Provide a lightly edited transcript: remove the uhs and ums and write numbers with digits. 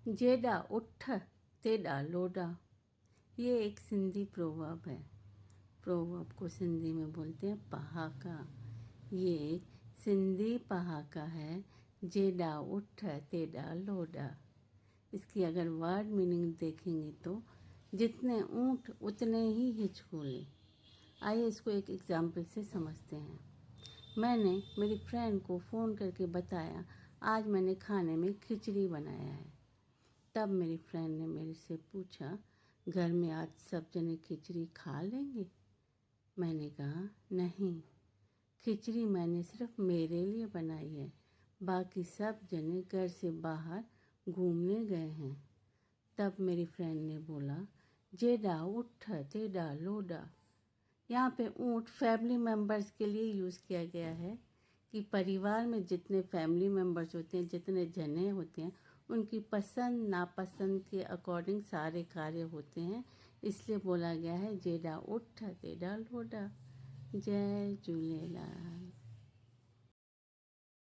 जेॾा उठ तेॾा लोॾा। ये एक सिंधी प्रोवर्ब है। प्रोवर्ब को सिंधी में बोलते हैं पहाका। ये एक सिंधी पहाका है, जेॾा उठ तेॾा लोॾा। इसकी अगर वर्ड मीनिंग देखेंगे तो जितने ऊँट उतने ही हिचकोले। आइए इसको एक एग्जाम्पल से समझते हैं। मैंने मेरी फ्रेंड को फ़ोन करके बताया, आज मैंने खाने में खिचड़ी बनाया है। तब मेरी फ्रेंड ने मेरे से पूछा, घर में आज सब जने खिचड़ी खा लेंगे? मैंने कहा नहीं, खिचड़ी मैंने सिर्फ मेरे लिए बनाई है, बाकी सब जने घर से बाहर घूमने गए हैं। तब मेरी फ्रेंड ने बोला, जेॾा उठ तेॾा लोॾा। यहाँ पे ऊँट फैमिली मेम्बर्स के लिए यूज़ किया गया है कि परिवार में जितने फैमिली मेम्बर्स होते हैं, जितने जने होते हैं, उनकी पसंद नापसंद के अकॉर्डिंग सारे कार्य होते हैं। इसलिए बोला गया है जेॾा उठ तेॾा लोॾा। जय झूलेलाल।